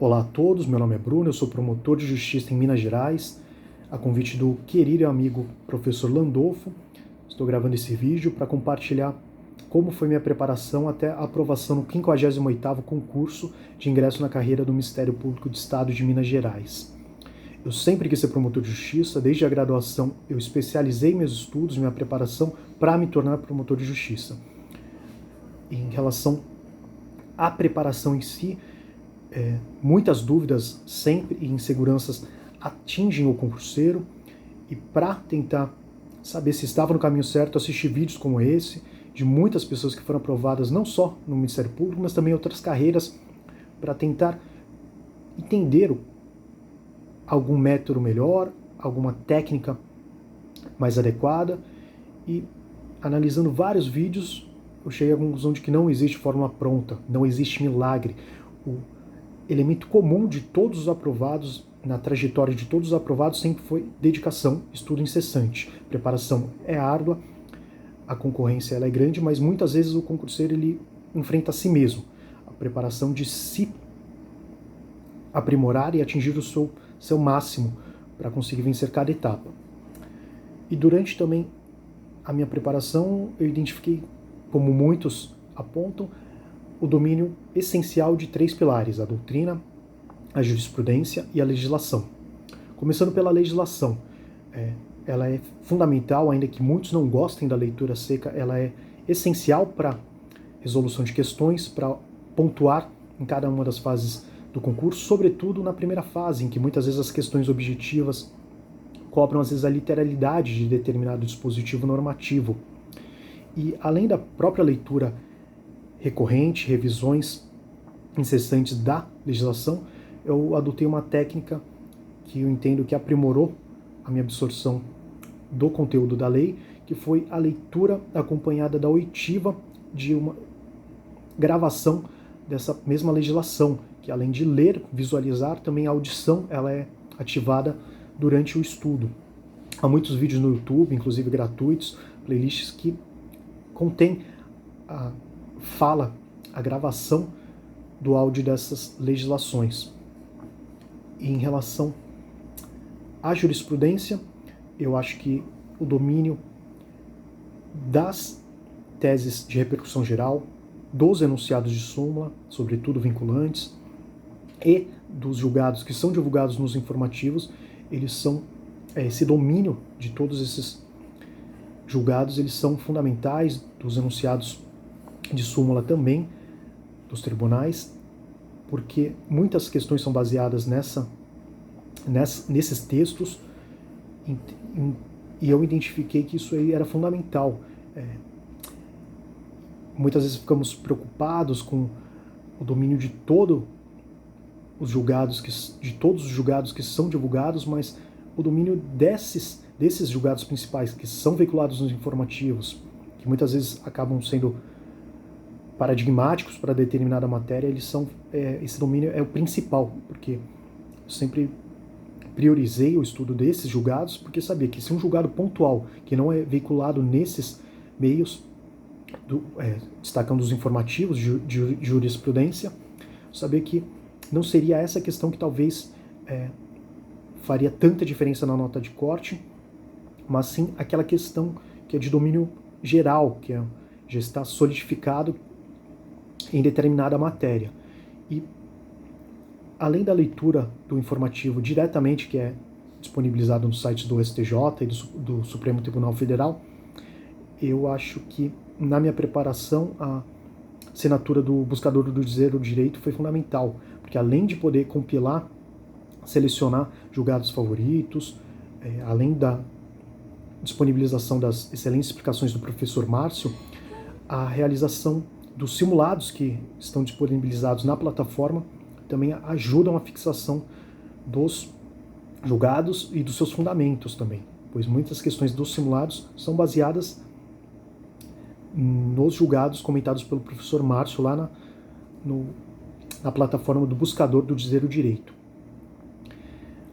Olá a todos, meu nome é Bruno, eu sou promotor de justiça em Minas Gerais, a convite do querido amigo professor Landolfo. Estou gravando esse vídeo para compartilhar como foi minha preparação até a aprovação no 58º concurso de ingresso na carreira do Ministério Público do Estado de Minas Gerais. Eu sempre quis ser promotor de justiça, desde a graduação eu especializei meus estudos, minha preparação para me tornar promotor de justiça. Em relação à preparação em si, muitas dúvidas sempre e inseguranças atingem o concurseiro, e para tentar saber se estava no caminho certo, assisti vídeos como esse, de muitas pessoas que foram aprovadas não só no Ministério Público, mas também em outras carreiras, para tentar entender algum método melhor, alguma técnica mais adequada, e analisando vários vídeos, eu cheguei à conclusão de que não existe fórmula pronta, não existe milagre. O elemento comum de todos os aprovados, na trajetória de todos os aprovados, sempre foi dedicação, estudo incessante. Preparação é árdua, a concorrência ela é grande, mas muitas vezes o concurseiro ele enfrenta a si mesmo. A preparação de se aprimorar e atingir o seu máximo para conseguir vencer cada etapa. E durante também a minha preparação, eu identifiquei, como muitos apontam, o domínio essencial de 3 pilares: a doutrina, a jurisprudência e a legislação. Começando pela legislação, ela é fundamental, ainda que muitos não gostem da leitura seca, ela é essencial para resolução de questões, para pontuar em cada uma das fases do concurso, sobretudo na primeira fase, em que muitas vezes as questões objetivas cobram às vezes a literalidade de determinado dispositivo normativo. E além da própria leitura recorrente, revisões incessantes da legislação, eu adotei uma técnica que eu entendo que aprimorou a minha absorção do conteúdo da lei, que foi a leitura acompanhada da oitiva de uma gravação dessa mesma legislação, que além de ler, visualizar, também a audição ela é ativada durante o estudo. Há muitos vídeos no YouTube, inclusive gratuitos, playlists que contêm a fala, a gravação do áudio dessas legislações. E em relação à jurisprudência, eu acho que o domínio das teses de repercussão geral, dos enunciados de súmula, sobretudo vinculantes, e dos julgados que são divulgados nos informativos, eles são, esse domínio de todos esses julgados, eles são fundamentais, dos enunciados de súmula também, dos tribunais, porque muitas questões são baseadas nesses textos, e eu identifiquei que isso aí era fundamental. Muitas vezes ficamos preocupados com o domínio de todos os julgados que são divulgados, mas o domínio desses julgados principais que são veiculados nos informativos, que muitas vezes acabam sendo paradigmáticos para determinada matéria, esse domínio é o principal, porque eu sempre priorizei o estudo desses julgados, porque sabia que se um julgado pontual, que não é veiculado nesses meios, destacando os informativos de jurisprudência, sabia que não seria essa questão que talvez faria tanta diferença na nota de corte, mas sim aquela questão que é de domínio geral, que já está solidificado em determinada matéria. E além da leitura do informativo diretamente, que é disponibilizado nos sites do STJ e do Supremo Tribunal Federal, eu acho que na minha preparação a assinatura do buscador do Dizer o Direito foi fundamental, porque além de poder compilar, selecionar julgados favoritos, além da disponibilização das excelentes explicações do professor Márcio, a realização dos simulados que estão disponibilizados na plataforma também ajudam a fixação dos julgados e dos seus fundamentos também, pois muitas questões dos simulados são baseadas nos julgados comentados pelo professor Márcio lá na plataforma do buscador do Dizer o Direito.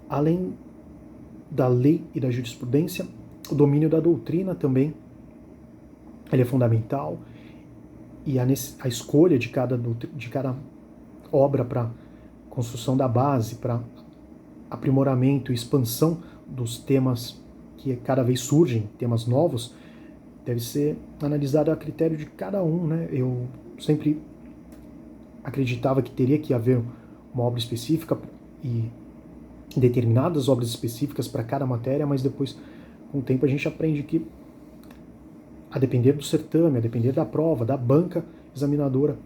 Além da lei e da jurisprudência, o domínio da doutrina também ele é fundamental, e a escolha de cada obra para construção da base, para aprimoramento e expansão dos temas que cada vez surgem, temas novos, deve ser analisado a critério de cada um, né? Eu sempre acreditava que teria que haver uma obra específica e determinadas obras específicas para cada matéria, mas depois, com o tempo, a gente aprende que, a depender do certame, a depender da prova, da banca examinadora,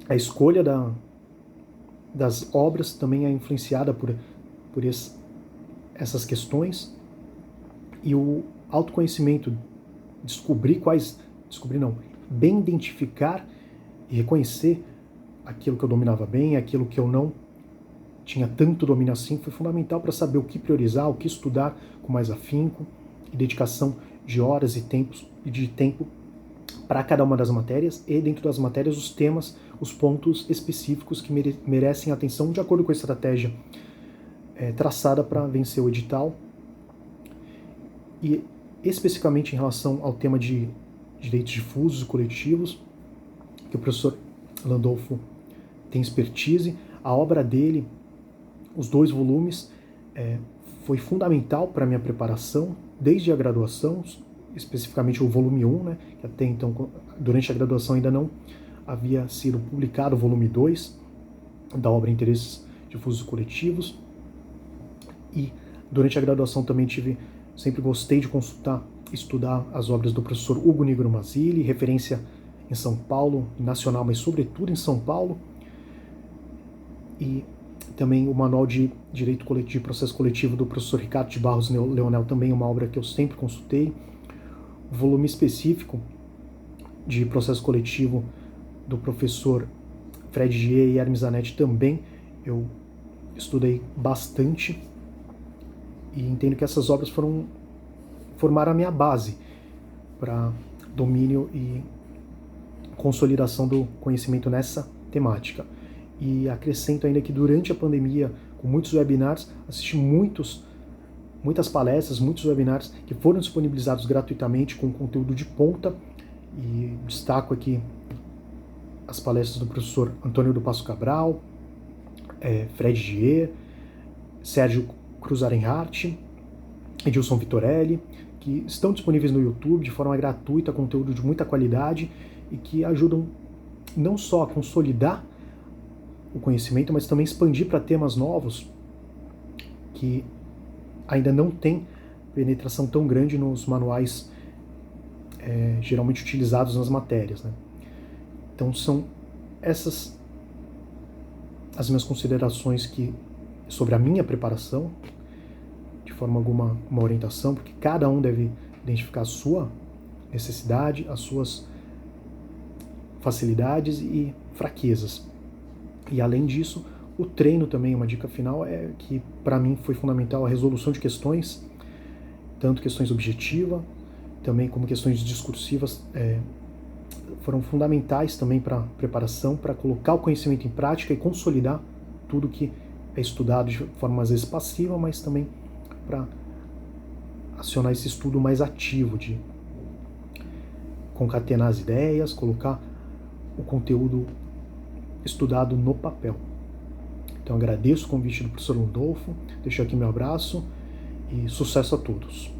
a escolha das obras também é influenciada por essas questões, e o autoconhecimento, bem identificar e reconhecer aquilo que eu dominava bem, aquilo que eu não tinha tanto domínio assim, foi fundamental para saber o que priorizar, o que estudar com mais afinco e dedicação de horas e de tempo para cada uma das matérias, e dentro das matérias os temas, os pontos específicos que merecem atenção de acordo com a estratégia traçada para vencer o edital. E especificamente em relação ao tema de direitos difusos e coletivos, que o professor Landolfo tem expertise, a obra dele, os 2 volumes, foi fundamental para a minha preparação, desde a graduação, especificamente o volume 1, né, que até então, durante a graduação, ainda não havia sido publicado o volume 2 da obra Interesses Difusos e Coletivos. E durante a graduação também sempre gostei de estudar as obras do professor Hugo Nigro Mazzilli, referência em São Paulo, nacional, mas sobretudo em São Paulo. E também o Manual de Direito Coletivo, Processo Coletivo, do professor Ricardo de Barros Leonel, também uma obra que eu sempre consultei. O volume específico de Processo Coletivo do professor Fred Gier e Hermes Zanetti também eu estudei bastante, e entendo que essas obras formaram a minha base para domínio e consolidação do conhecimento nessa temática. E acrescento ainda que durante a pandemia, com muitos webinars, assisti muitas palestras, muitos webinars que foram disponibilizados gratuitamente com conteúdo de ponta, e destaco aqui as palestras do professor Antônio do Passo Cabral, Fred Gier, Sérgio Cruzarenhart, Edilson Vitorelli, que estão disponíveis no YouTube de forma gratuita, conteúdo de muita qualidade e que ajudam não só a consolidar o conhecimento, mas também expandir para temas novos que ainda não têm penetração tão grande nos manuais geralmente utilizados nas matérias, né? Então são essas as minhas considerações sobre a minha preparação, de forma alguma uma orientação, porque cada um deve identificar a sua necessidade, as suas facilidades e fraquezas. E além disso, o treino também, uma dica final, é que para mim foi fundamental a resolução de questões, tanto questões objetivas, também como questões discursivas, foram fundamentais também para a preparação, para colocar o conhecimento em prática e consolidar tudo que é estudado de forma às vezes passiva, mas também para acionar esse estudo mais ativo, de concatenar as ideias, colocar o conteúdo estudado no papel. Então agradeço o convite do professor Landolfo, deixo aqui meu abraço e sucesso a todos.